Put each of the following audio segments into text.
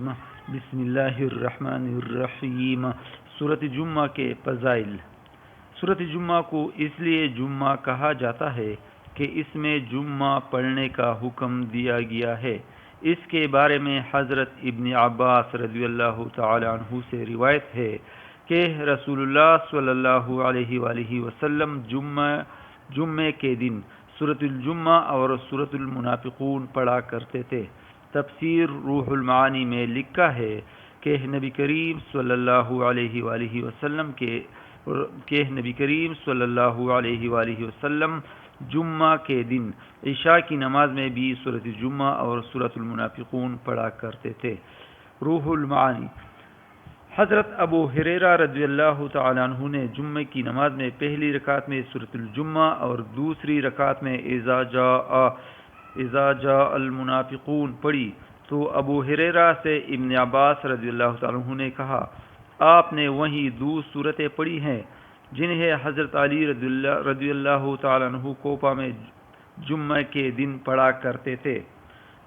الرجیم بسم اللہ الرحمن الرحیم۔ سورۃ جمعہ کے فضائل۔ سورۃ جمعہ کو اس لیے جمعہ کہا جاتا ہے کہ اس میں جمعہ پڑھنے کا حکم دیا گیا ہے۔ اس کے بارے میں حضرت ابن عباس رضی اللہ تعالی عنہ سے روایت ہے کہ رسول اللہ صلی اللہ علیہ وآلہ وسلم جمعے کے دن سورۃ الجمعہ اور سورۃ المنافقون پڑھا کرتے تھے۔ تفسیر روح المعانی میں لکھا ہے کہ نبی کریم صلی اللہ علیہ وسلم جمعہ کے دن عشاء کی نماز میں بھی سورۃ الجمعہ اور سورۃ المنافقون پڑھا کرتے تھے۔ روح المعانی۔ حضرت ابو ہریرہ رضی اللہ تعالی عنہ نے جمعے کی نماز میں پہلی رکعت میں سورۃ الجمعہ اور دوسری رکعت میں اذا جاء المنافقون پڑھی تو ابو ہریرہ سے ابن عباس رضی اللہ تعالی عنہ نے کہا، آپ نے وہیں دو صورتیں پڑھی ہیں جنہیں حضرت علی رضی اللہ تعالی عنہ کوفہ میں جمعہ کے دن پڑھا کرتے تھے۔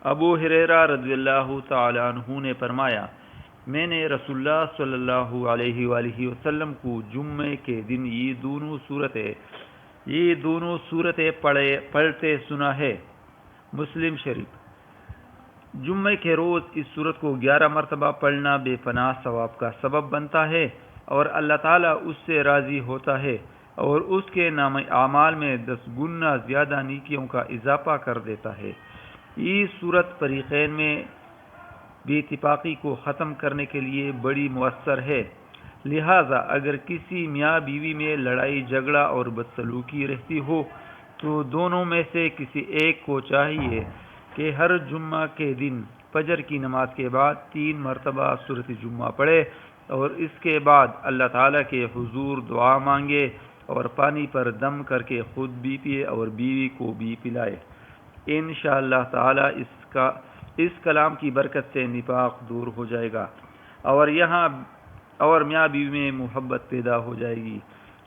ابو ہریرہ رضی اللہ تعالی عنہ نے فرمایا، میں نے رسول اللہ صلی اللہ علیہ وآلہ وسلم کو جمعے کے دن یہ دونوں صورتیں پڑھتے سنا ہے۔ مسلم شریف۔ جمعے کے روز اس صورت کو 11 مرتبہ پڑھنا بے پناہ ثواب کا سبب بنتا ہے اور اللہ تعالیٰ اس سے راضی ہوتا ہے اور اس کے نام اعمال میں 10 گنا زیادہ نیکیوں کا اضافہ کر دیتا ہے۔ یہ صورت فریقین میں بے اتفاقی کو ختم کرنے کے لیے بڑی مؤثر ہے، لہٰذا اگر کسی میاں بیوی میں لڑائی جھگڑا اور بدسلوکی رہتی ہو تو دونوں میں سے کسی ایک کو چاہیے کہ ہر جمعہ کے دن فجر کی نماز کے بعد 3 مرتبہ سورۃ جمعہ پڑھے اور اس کے بعد اللہ تعالیٰ کے حضور دعا مانگے اور پانی پر دم کر کے خود بھی پیے اور بیوی کو بھی پلائے۔ انشاءاللہ تعالیٰ اس کلام کی برکت سے نفاق دور ہو جائے گا اور میاں بیوی میں محبت پیدا ہو جائے گی۔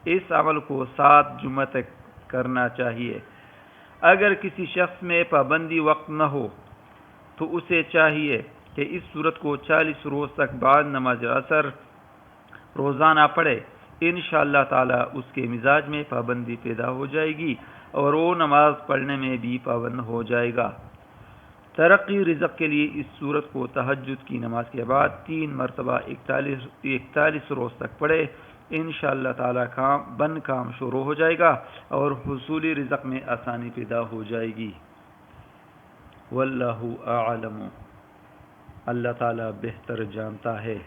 اس عمل کو 7 جمعہ تک کرنا چاہیے۔ اگر کسی شخص میں پابندی وقت نہ ہو تو اسے چاہیے کہ اس صورت کو 40 روز تک بعد نماز عصر روزانہ پڑھے۔ انشاءاللہ تعالی اس کے مزاج میں پابندی پیدا ہو جائے گی اور وہ نماز پڑھنے میں بھی پابند ہو جائے گا۔ ترقی رزق کے لیے اس صورت کو تہجد کی نماز کے بعد 3 مرتبہ 41 روز تک پڑھے۔ انشاءاللہ تعالی کام شروع ہو جائے گا اور حصول رزق میں آسانی پیدا ہو جائے گی۔ واللہ اعلم۔ اللہ تعالی بہتر جانتا ہے۔